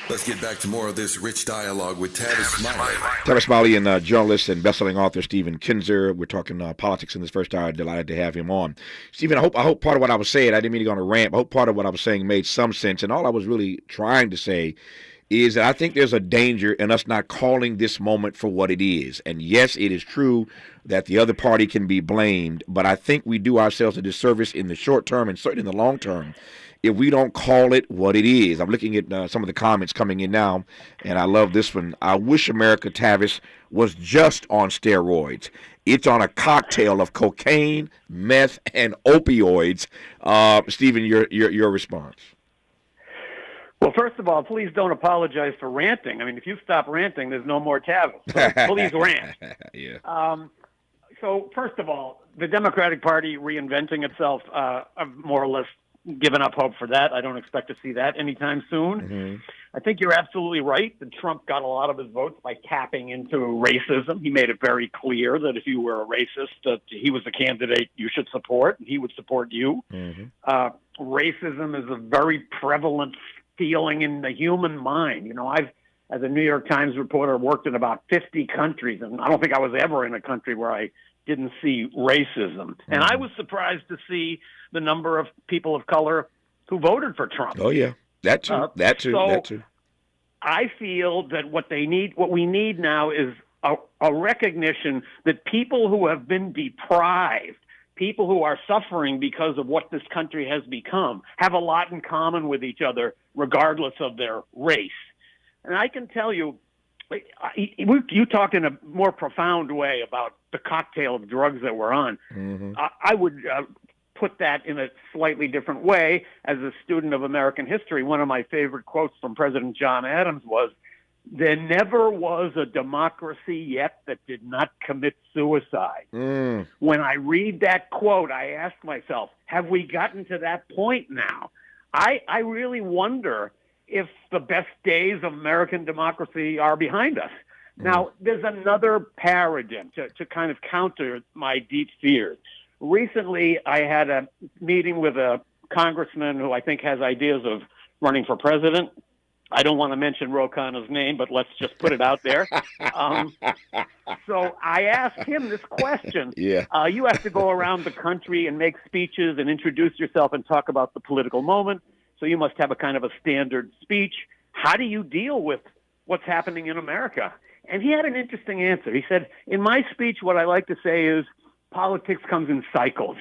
Let's get back to more of this rich dialogue with Tavis Smiley. Tavis Smiley and journalist and best-selling author Stephen Kinzer. We're talking politics in this first hour. Delighted to have him on. Stephen, I hope part of what I was saying, I didn't mean to go on a rant, but I hope part of what I was saying made some sense. And all I was really trying to say is that I think there's a danger in us not calling this moment for what it is. And yes, it is true that the other party can be blamed, but I think we do ourselves a disservice in the short term and certainly in the long term if we don't call it what it is. I'm looking at some of the comments coming in now, and I love this one. I wish America, Tavis, was just on steroids. It's on a cocktail of cocaine, meth, and opioids. Stephen, your response. Well, first of all, please don't apologize for ranting. I mean, if you stop ranting, there's no more Tavis. So please rant. Yeah. So first of all, the Democratic Party reinventing itself, I've more or less given up hope for that. I don't expect to see that anytime soon. Mm-hmm. I think you're absolutely right that Trump got a lot of his votes by tapping into racism. He made it very clear that if you were a racist, that he was the candidate you should support, and he would support you. Mm-hmm. Racism is a very prevalent feeling in the human mind. You know, I've, as a New York Times reporter, worked in about 50 countries, and I don't think I was ever in a country where I didn't see racism. And I was surprised to see the number of people of color who voted for Trump. Oh, yeah. That too. That too. I feel that what we need now is a recognition that people who have been deprived, people who are suffering because of what this country has become, have a lot in common with each other, regardless of their race. And I can tell you, you talked in a more profound way about the cocktail of drugs that we're on. Mm-hmm. I would put that in a slightly different way. As a student of American history, one of my favorite quotes from President John Adams was, "There never was a democracy yet that did not commit suicide." When I read that quote, I ask myself, have we gotten to that point now? I really wonder if the best days of American democracy are behind us. Now, there's another paradigm to kind of counter my deep fears. Recently, I had a meeting with a congressman who I think has ideas of running for president. I don't want to mention Ro Khanna's name, but let's just put it out there. So I asked him this question. Yeah. You have to go around the country and make speeches and introduce yourself and talk about the political moment. So you must have a kind of a standard speech. How do you deal with what's happening in America? And he had an interesting answer. He said, in my speech, what I like to say is politics comes in cycles.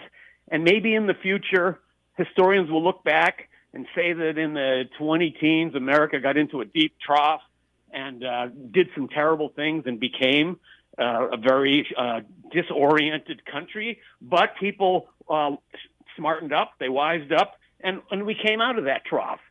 And maybe in the future, historians will look back and say that in the 20 teens, America got into a deep trough and did some terrible things and became a very disoriented country. But people smartened up, they wised up, and we came out of that trough.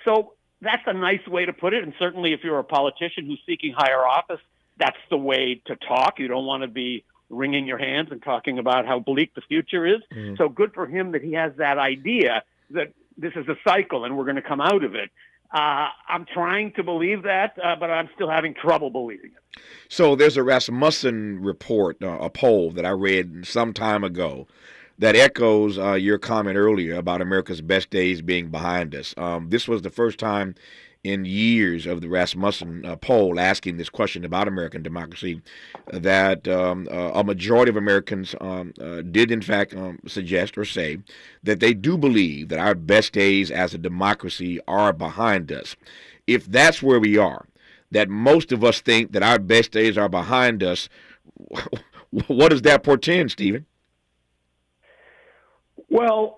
So that's a nice way to put it. And certainly if you're a politician who's seeking higher office, that's the way to talk. You don't want to be wringing your hands and talking about how bleak the future is. So good for him that he has that idea that this is a cycle and we're going to come out of it. I'm trying to believe that, but I'm still having trouble believing it. So there's a Rasmussen report, a poll that I read some time ago that echoes your comment earlier about America's best days being behind us. This was the first time in years of the Rasmussen poll asking this question about American democracy that a majority of Americans did in fact suggest or say that they do believe that our best days as a democracy are behind us. If that's where we are, that most of us think that our best days are behind us, what does that portend, Stephen? Well,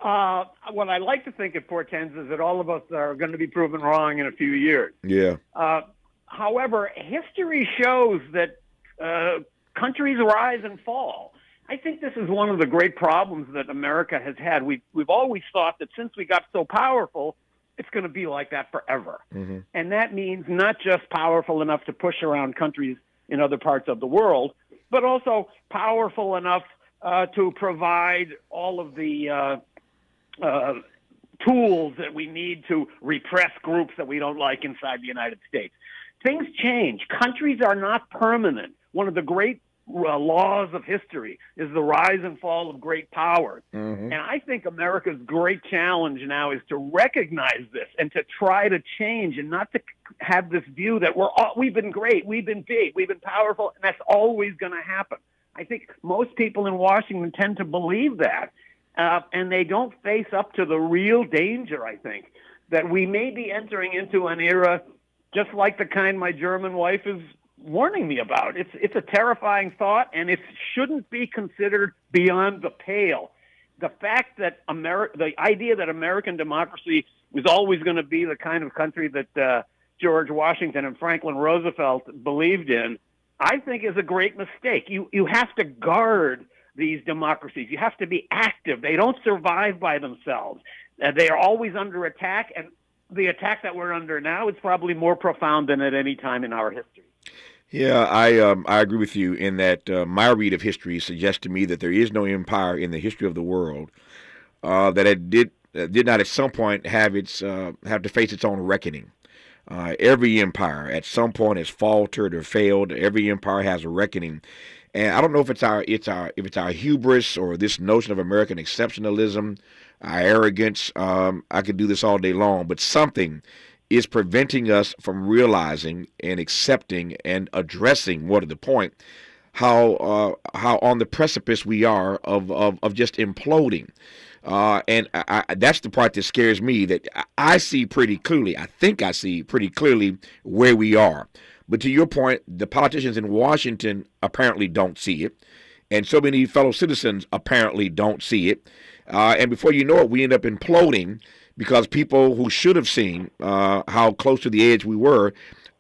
what I like to think it portends is that all of us are going to be proven wrong in a few years. Yeah. However, history shows that countries rise and fall. I think this is one of the great problems that America has had. We've always thought that since we got so powerful, it's going to be like that forever. Mm-hmm. And that means not just powerful enough to push around countries in other parts of the world, but also powerful enough to provide all of the tools that we need to repress groups that we don't like inside the United States. Things change. Countries are not permanent. One of the great laws of history, is the rise and fall of great powers. Mm-hmm. And I think America's great challenge now is to recognize this and to try to change, and not to have this view that we've been great, we've been big, we've been powerful, and that's always going to happen. I think most people in Washington tend to believe that, and they don't face up to the real danger, I think, that we may be entering into an era just like the kind my German wife is warning me about. It's a terrifying thought, and it shouldn't be considered beyond the pale. The fact that the idea that American democracy was always going to be the kind of country that George Washington and Franklin Roosevelt believed in, I think is a great mistake. You have to guard these democracies. You have to be active. They don't survive by themselves. They are always under attack, and the attack that we're under now is probably more profound than at any time in our history. Yeah, I agree with you in that my read of history suggests to me that there is no empire in the history of the world that it did not at some point have to face its own reckoning. Every empire at some point has faltered or failed. Every empire has a reckoning, and I don't know if it's our hubris or this notion of American exceptionalism, our arrogance. I could do this all day long, but something is preventing us from realizing and accepting and addressing, more to the point, how on the precipice we are of just imploding. And that's the part that scares me, that I see pretty clearly. I think I see pretty clearly where we are. But to your point, the politicians in Washington apparently don't see it. And so many fellow citizens apparently don't see it. And before you know it, we end up imploding because people who should have seen how close to the edge we were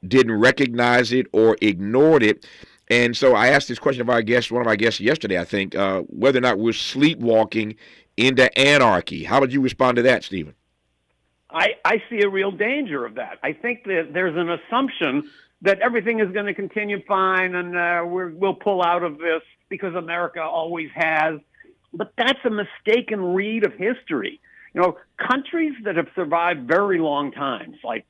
didn't recognize it or ignored it. And so I asked this question of one of our guests yesterday, I think, whether or not we're sleepwalking into anarchy. How would you respond to that, Stephen? I see a real danger of that. I think that there's an assumption that everything is going to continue fine and we'll pull out of this because America always has. But that's a mistaken read of history. You know, countries that have survived very long times, like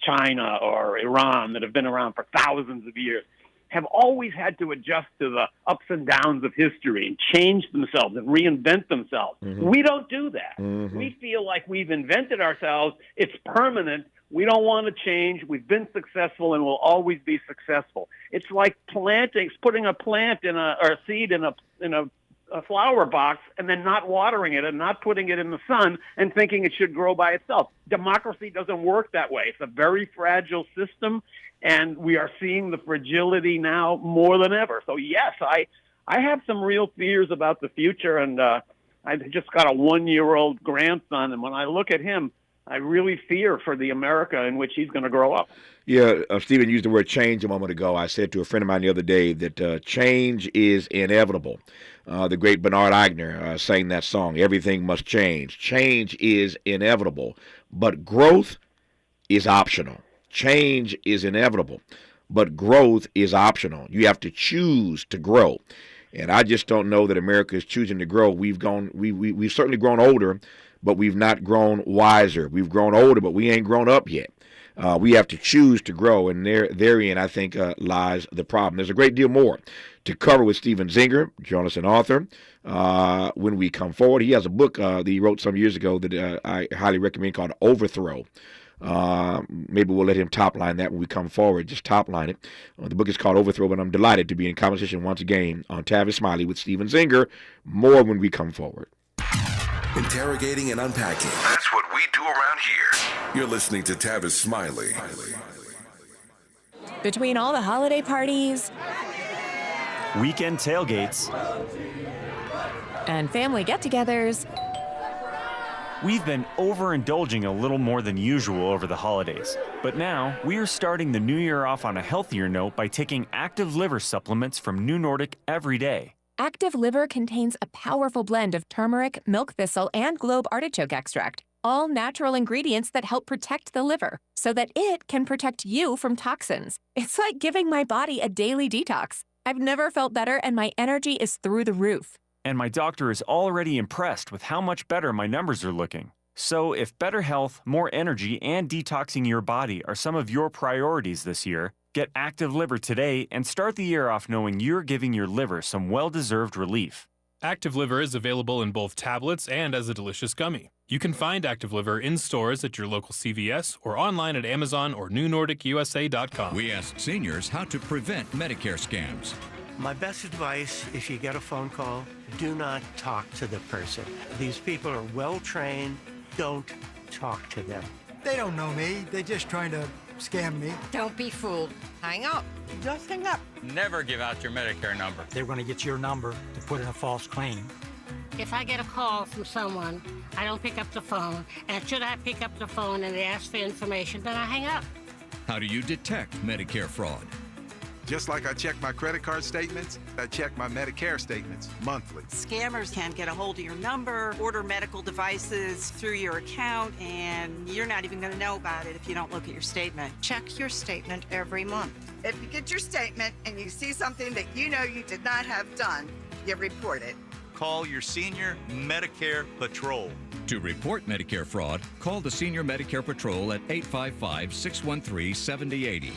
China or Iran, that have been around for thousands of years, have always had to adjust to the ups and downs of history and change themselves and reinvent themselves. Mm-hmm. We don't do that. Mm-hmm. We feel like we've invented ourselves. It's permanent. We don't want to change. We've been successful and will always be successful. It's like putting a plant or a seed in a flower box and then not watering it and not putting it in the sun and thinking it should grow by itself. Democracy doesn't work that way. It's a very fragile system, and we are seeing the fragility now more than ever. So yes, I have some real fears about the future, and I've just got a 1-year-old grandson, and when I look at him, I really fear for the America in which he's going to grow up. Yeah, Stephen used the word change a moment ago. I said to a friend of mine the other day that change is inevitable. The great Bernard Eigner sang that song, "Everything Must Change." Change is inevitable, but growth is optional. Change is inevitable, but growth is optional. You have to choose to grow. And I just don't know that America is choosing to grow. We've certainly grown older, but we've not grown wiser. We've grown older, but we ain't grown up yet. We have to choose to grow, and therein, I think, lies the problem. There's a great deal more to cover with Steven Zinger, journalist and author, when we come forward. He has a book that he wrote some years ago that I highly recommend called Overthrow. Maybe we'll let him top-line that when we come forward, just top-line it. The book is called Overthrow, but I'm delighted to be in conversation once again on Tavis Smiley with Steven Zinger. More when we come forward. Interrogating and unpacking. That's what we do around here. You're listening to Tavis Smiley. Between all the holiday parties, weekend tailgates, and family get-togethers, we've been overindulging a little more than usual over the holidays. But now, we are starting the new year off on a healthier note by taking Active Liver supplements from New Nordic every day. Active Liver contains a powerful blend of turmeric, milk thistle, and globe artichoke extract, all natural ingredients that help protect the liver so that it can protect you from toxins. It's like giving my body a daily detox. I've never felt better, and my energy is through the roof. And my doctor is already impressed with how much better my numbers are looking. So if better health, more energy, and detoxing your body are some of your priorities this year, Get Active Liver today and start the year off knowing you're giving your liver some well-deserved relief. Active Liver is available in both tablets and as a delicious gummy. You can find Active Liver in stores at your local CVS or online at Amazon or NewNordicUSA.com. We asked seniors how to prevent Medicare scams. My best advice, if you get a phone call, do not talk to the person. These people are well trained. Don't talk to them. They don't know me. They're just trying to scam me. Don't be fooled. Hang up. Just hang up. Never give out your Medicare number. They're going to get your number to put in a false claim. If I get a call from someone, I don't pick up the phone. And should I pick up the phone and they ask for information, then I hang up. How do you detect Medicare fraud? Just like I check my credit card statements, I check my Medicare statements monthly. Scammers can get a hold of your number, order medical devices through your account, and you're not even going to know about it if you don't look at your statement. Check your statement every month. If you get your statement and you see something that you know you did not have done, you report it. Call your senior Medicare Patrol. To report Medicare fraud, call the Senior Medicare Patrol at 855-613-7080.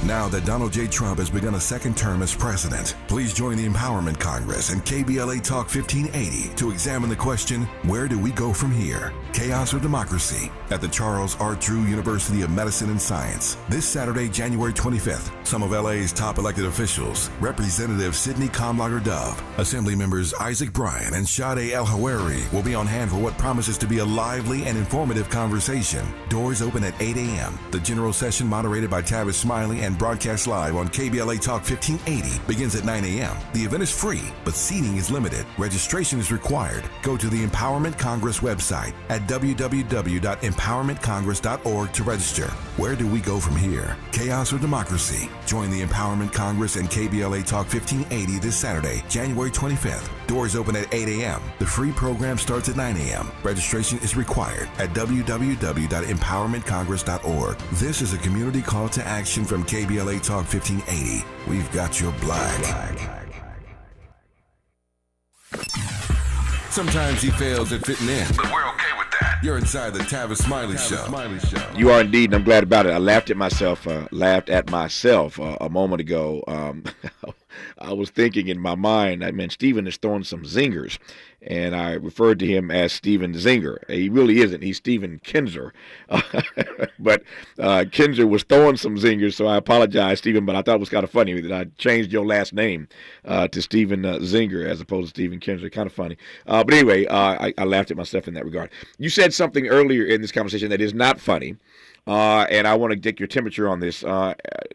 Now that Donald J. Trump has begun a second term as president, please join the Empowerment Congress and KBLA Talk 1580 to examine the question, where do we go from here? Chaos or democracy? At the Charles R. Drew University of Medicine and Science. This Saturday, January 25th, some of LA's top elected officials, Representative Sidney Comlager Dove, Assembly members Isaac Bryan and Sade El-Hawari will be on hand for what promises to be a lively and informative conversation. Doors open at 8 a.m. The general session, moderated by Tavis, Smiley, and broadcast live on KBLA Talk 1580, begins at 9 a.m. The event is free, but seating is limited. Registration is required. Go to the Empowerment Congress website at www.empowermentcongress.org to register. Where do we go from here? Chaos or democracy? Join the Empowerment Congress and KBLA Talk 1580 this Saturday, January 25th. Doors open at 8 a.m. The free program starts at 9 a.m. Registration is required at www.empowermentcongress.org. This is a community call to action from KBLA Talk 1580. We've got your black. Sometimes he fails at fitting in, but we're okay with that. You're inside the Tavis Smiley Show. You are indeed, and I'm glad about it. I laughed at myself a moment ago. I was thinking in my mind, Stephen is throwing some zingers, and I referred to him as Stephen Zinger. He really isn't. He's Stephen Kinzer. But Kinzer was throwing some zingers, so I apologize, Stephen, but I thought it was kind of funny that I changed your last name to Stephen Zinger as opposed to Stephen Kinzer. Kind of funny. But anyway, I laughed at myself in that regard. You said something earlier in this conversation that is not funny. And I want to take your temperature on this.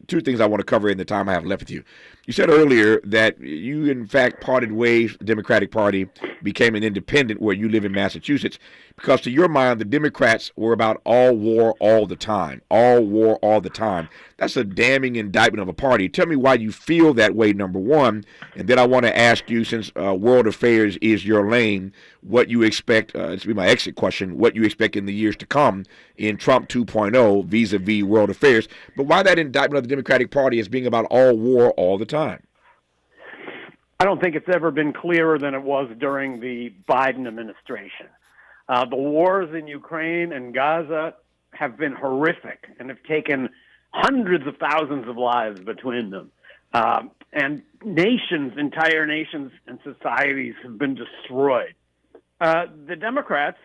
Two things I want to cover in the time I have left with you. You said earlier that you, in fact, parted ways. The Democratic Party became an independent where you live in Massachusetts because, to your mind, the Democrats were about all war all the time. All war all the time. That's a damning indictment of a party. Tell me why you feel that way, number one. And then I want to ask you, since world affairs is your lane, what you expect, this will be my exit question, what you expect in the years to come in Trump 2.0 vis-a-vis world affairs. But why that indictment of the Democratic Party as being about all war all the time? I don't think it's ever been clearer than it was during the Biden administration. The wars in Ukraine and Gaza have been horrific and have taken hundreds of thousands of lives between them. And nations, entire nations and societies have been destroyed. The Democrats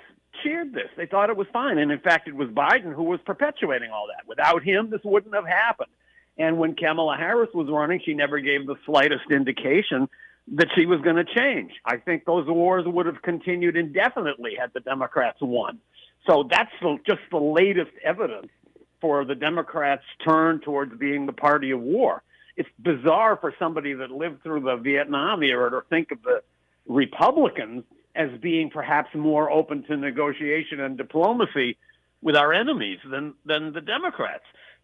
cheered this. They thought it was fine. And in fact, it was Biden who was perpetuating all that. Without him, this wouldn't have happened. And when Kamala Harris was running, she never gave the slightest indication that she was going to change. I think those wars would have continued indefinitely had the Democrats won. So that's just the latest evidence for the Democrats' turn towards being the party of war. It's bizarre for somebody that lived through the Vietnam era to think of the Republicans as being perhaps more open to negotiation and diplomacy with our enemies than the Democrats.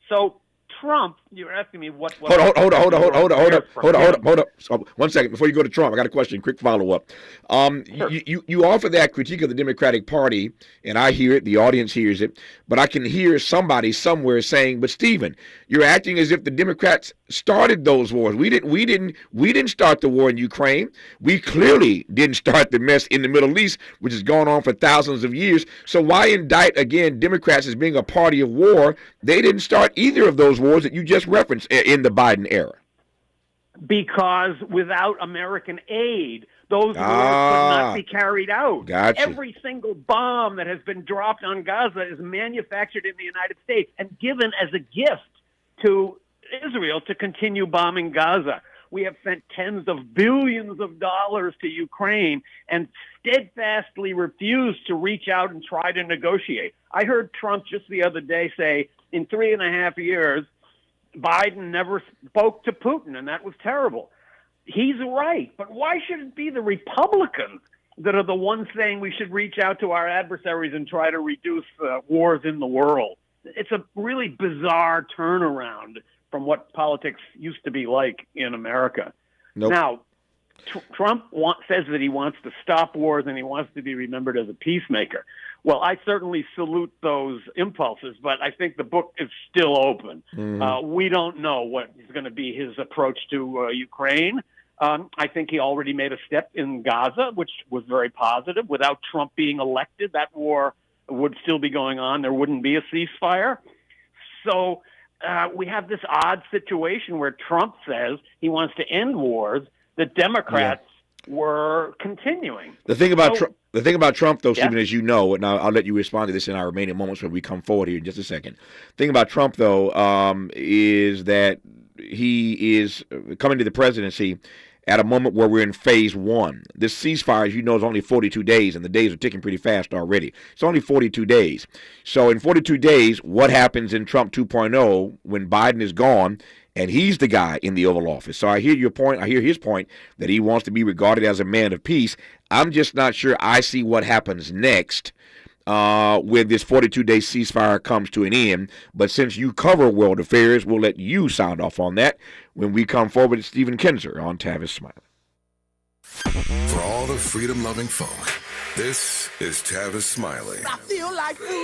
So Trump, you're asking me what Hold on. So, 1 second before you go to Trump. I got a question. Quick follow up. Sure. You offer that critique of the Democratic Party, and I hear it. The audience hears it, but I can hear somebody somewhere saying, "But Stephen, you're acting as if the Democrats started those wars. We didn't start the war in Ukraine. We clearly didn't start the mess in the Middle East, which has gone on for thousands of years. So why indict again Democrats as being a party of war? They didn't start either of those wars that you just referenced in the Biden era? Because without American aid, those wars could not be carried out. Gotcha. Every single bomb that has been dropped on Gaza is manufactured in the United States and given as a gift to Israel to continue bombing Gaza. We have sent tens of billions of dollars to Ukraine and steadfastly refused to reach out and try to negotiate. I heard Trump just the other day say in 3.5 years, Biden never spoke to Putin, and that was terrible. He's right, but why should it be the Republicans that are the ones saying we should reach out to our adversaries and try to reduce wars in the world? It's a really bizarre turnaround from what politics used to be like in America. Nope. Now, Trump says that he wants to stop wars and he wants to be remembered as a peacemaker. Well, I certainly salute those impulses, but I think the book is still open. We don't know what is going to be his approach to Ukraine. I think he already made a step in Gaza, which was very positive. Without Trump being elected, that war would still be going on. There wouldn't be a ceasefire. So we have this odd situation where Trump says he wants to end wars that Democrats were continuing. The thing about Trump, though, Stephen, as you know, and I'll let you respond to this in our remaining moments when we come forward here in just a second. The thing about Trump, though, is that he is coming to the presidency at a moment where we're in phase one. This ceasefire, as you know, is only 42 days, and the days are ticking pretty fast already. It's only 42 days. So in 42 days, what happens in Trump 2.0 when Biden is gone and he's the guy in the Oval Office? So I hear your point. I hear his point that he wants to be regarded as a man of peace. I'm just not sure I see what happens next when this 42-day ceasefire comes to an end. But since you cover world affairs, we'll let you sound off on that when we come forward to Stephen Kinzer on Tavis Smiley. For all the freedom-loving folk, this is Tavis Smiley. I feel like freedom.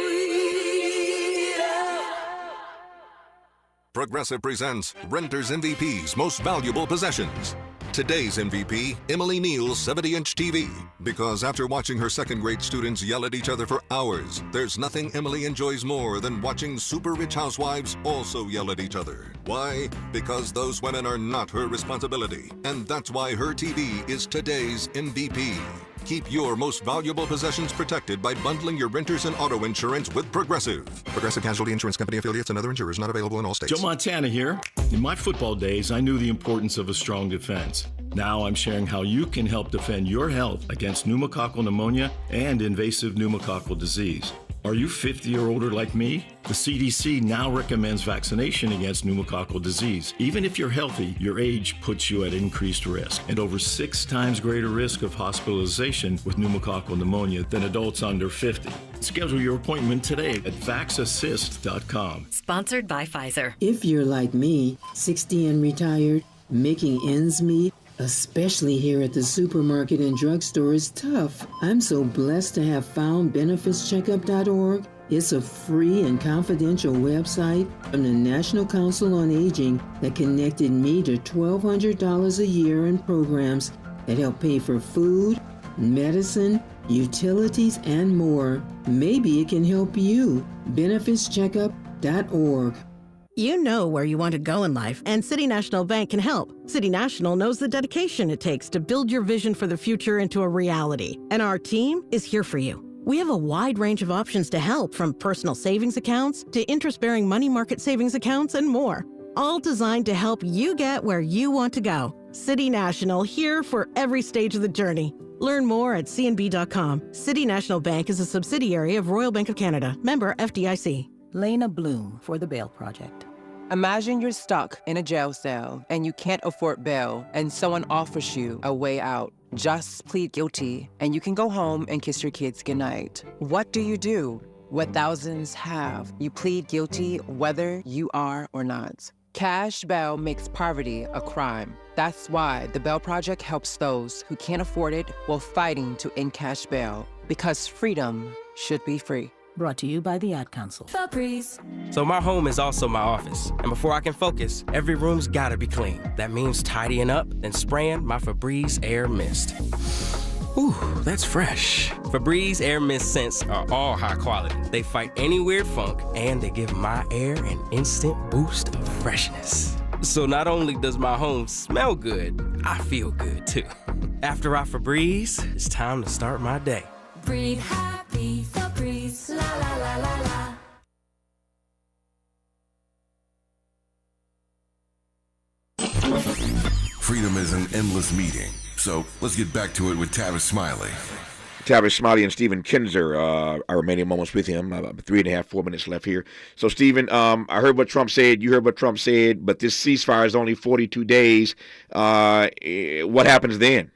Progressive presents Renters MVP's Most Valuable Possessions. Today's MVP, Emily Neal's 70-inch TV. Because after watching her second-grade students yell at each other for hours, there's nothing Emily enjoys more than watching super-rich housewives also yell at each other. Why? Because those women are not her responsibility. And that's why her TV is today's MVP. Keep your most valuable possessions protected by bundling your renters and auto insurance with Progressive. Progressive Casualty Insurance Company affiliates and other insurers not available in all states. Joe Montana here. In my football days, I knew the importance of a strong defense. Now I'm sharing how you can help defend your health against pneumococcal pneumonia and invasive pneumococcal disease. Are you 50 or older like me? The CDC now recommends vaccination against pneumococcal disease. Even if you're healthy, your age puts you at increased risk and over 6 times greater risk of hospitalization with pneumococcal pneumonia than adults under 50. Schedule your appointment today at vaxassist.com. Sponsored by Pfizer. If you're like me, 60 and retired, making ends meet, especially here at the supermarket and drugstore, is tough. I'm so blessed to have found benefitscheckup.org. It's a free and confidential website from the National Council on Aging that connected me to $1,200 a year in programs that help pay for food, medicine, utilities, and more. Maybe it can help you. benefitscheckup.org. You know where you want to go in life, and City National Bank can help. City National knows the dedication it takes to build your vision for the future into a reality, and our team is here for you. We have a wide range of options to help, from personal savings accounts to interest-bearing money market savings accounts and more, all designed to help you get where you want to go. City National, here for every stage of the journey. Learn more at cnb.com. City National Bank is a subsidiary of Royal Bank of Canada, member FDIC. Lena Bloom for the Bail Project. Imagine you're stuck in a jail cell and you can't afford bail and someone offers you a way out. Just plead guilty and you can go home and kiss your kids goodnight. What do you do? What thousands have. You plead guilty whether you are or not. Cash bail makes poverty a crime. That's why the Bail Project helps those who can't afford it while fighting to end cash bail. Because freedom should be free. Brought to you by the Ad Council. Febreze. So my home is also my office. And before I can focus, every room's gotta be clean. That means tidying up, then spraying my Febreze Air Mist. Ooh, that's fresh. Febreze Air Mist scents are all high quality. They fight any weird funk, and they give my air an instant boost of freshness. So not only does my home smell good, I feel good too. After I Febreze, it's time to start my day. Breathe happy, Febreze, la la la la la. Freedom is an endless meeting. So let's get back to it with Tavis Smiley. Tavis Smiley and Stephen Kinzer, our remaining moments with him. About 3.5, 4 minutes left here. So, Stephen, I heard what Trump said. You heard what Trump said. But this ceasefire is only 42 days. What happens then?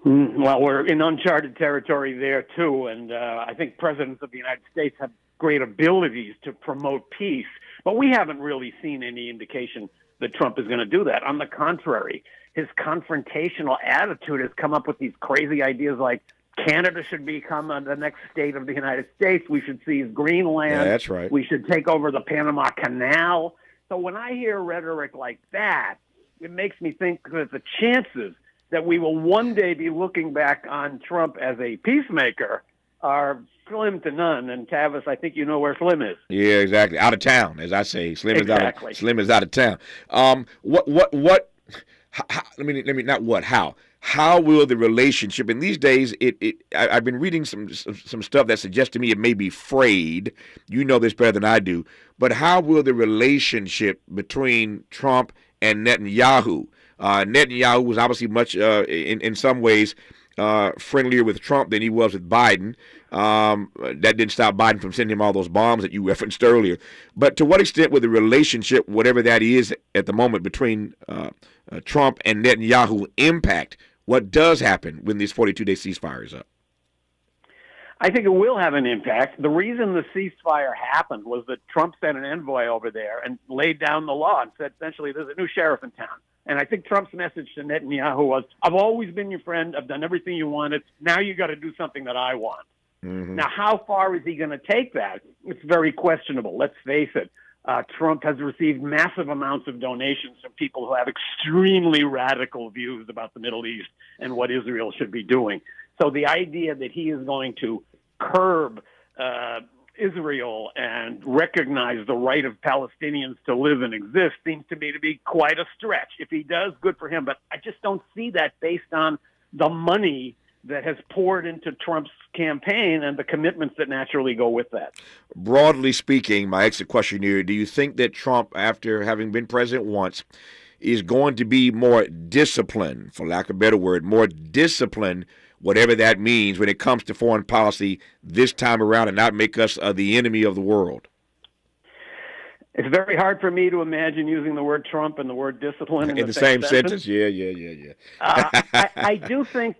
Well, we're in uncharted territory there, too. And I think presidents of the United States have great abilities to promote peace. But we haven't really seen any indication that Trump is going to do that. On the contrary, his confrontational attitude has come up with these crazy ideas like Canada should become the next state of the United States. We should seize Greenland. Yeah, that's right. We should take over the Panama Canal. So when I hear rhetoric like that, it makes me think that the chances that we will one day be looking back on Trump as a peacemaker are slim to none. And Tavis, I think you know where Slim is. Yeah, exactly. Out of town, as I say. Slim Exactly. is out of town. How will the relationship in these days? I've been reading some stuff that suggests to me it may be frayed. You know this better than I do. But how will the relationship between Trump and Netanyahu? Netanyahu was obviously much, in some ways, friendlier with Trump than he was with Biden. That didn't stop Biden from sending him all those bombs that you referenced earlier. But to what extent will the relationship, whatever that is at the moment, between Trump and Netanyahu impact what does happen when this 42-day ceasefire is up? I think it will have an impact. The reason the ceasefire happened was that Trump sent an envoy over there and laid down the law and said, essentially, there's a new sheriff in town. And I think Trump's message to Netanyahu was, I've always been your friend. I've done everything you wanted. Now you got to do something that I want. Mm-hmm. Now, how far is he going to take that? It's very questionable. Let's face it. Trump has received massive amounts of donations from people who have extremely radical views about the Middle East and what Israel should be doing. So the idea that he is going to curb Israel and recognize the right of Palestinians to live and exist seems to me to be quite a stretch. If he does, good for him. But I just don't see that based on the money that has poured into Trump's campaign and the commitments that naturally go with that. Broadly speaking, my exit question here, do you think that Trump, after having been president once, is going to be more disciplined, for lack of a better word, more disciplined, whatever that means, when it comes to foreign policy this time around and not make us the enemy of the world? It's very hard for me to imagine using the word Trump and the word discipline in the same sentence. Yeah. I do think,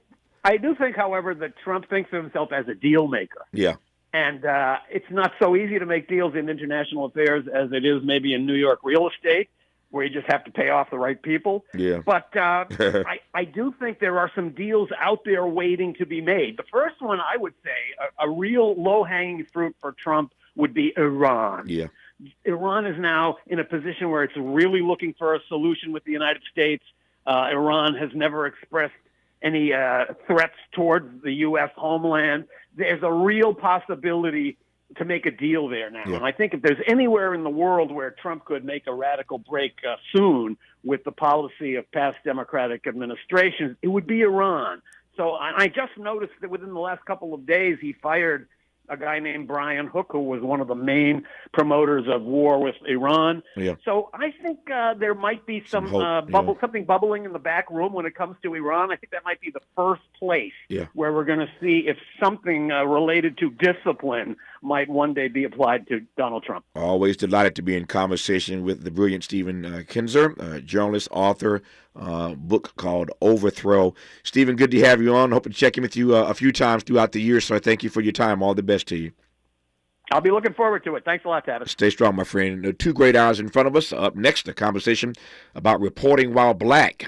however, that Trump thinks of himself as a deal maker. Yeah. And it's not so easy to make deals in international affairs as it is maybe in New York real estate, where you just have to pay off the right people. Yeah. But I do think there are some deals out there waiting to be made. The first one, I would say, a real low-hanging fruit for Trump would be Iran. Yeah. Iran is now in a position where it's really looking for a solution with the United States. Iran has never expressed any threats towards the U.S. homeland. There's a real possibility to make a deal there now. Yeah. And I think if there's anywhere in the world where Trump could make a radical break soon with the policy of past Democratic administrations, it would be Iran. So I just noticed that within the last couple of days, he fired a guy named Brian Hook, who was one of the main promoters of war with Iran. Yeah. So I think there might be something bubbling in the back room when it comes to Iran. I think that might be the first place where we're going to see if something related to discipline might one day be applied to Donald Trump. Always delighted to be in conversation with the brilliant Stephen Kinzer, journalist, author, book called Overthrow. Stephen, good to have you on. Hope to check in with you a few times throughout the year, so I thank you for your time. All the best to you. I'll be looking forward to it. Thanks a lot, Tavis. Stay strong, my friend. 2 great hours in front of us. Up next, a conversation about reporting while black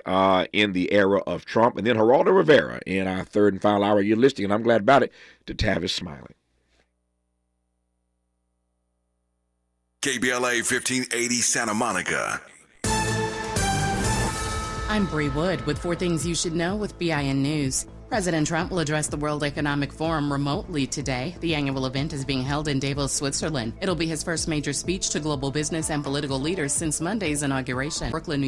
in the era of Trump, and then Geraldo Rivera in our third and final hour. You're listening, and I'm glad about it, to Tavis Smiley. KBLA 1580 Santa Monica. I'm Bree Wood with 4 things you should know with BIN News. President Trump will address the World Economic Forum remotely today. The annual event is being held in Davos, Switzerland. It'll be his first major speech to global business and political leaders since Monday's inauguration. Brooklyn, New York.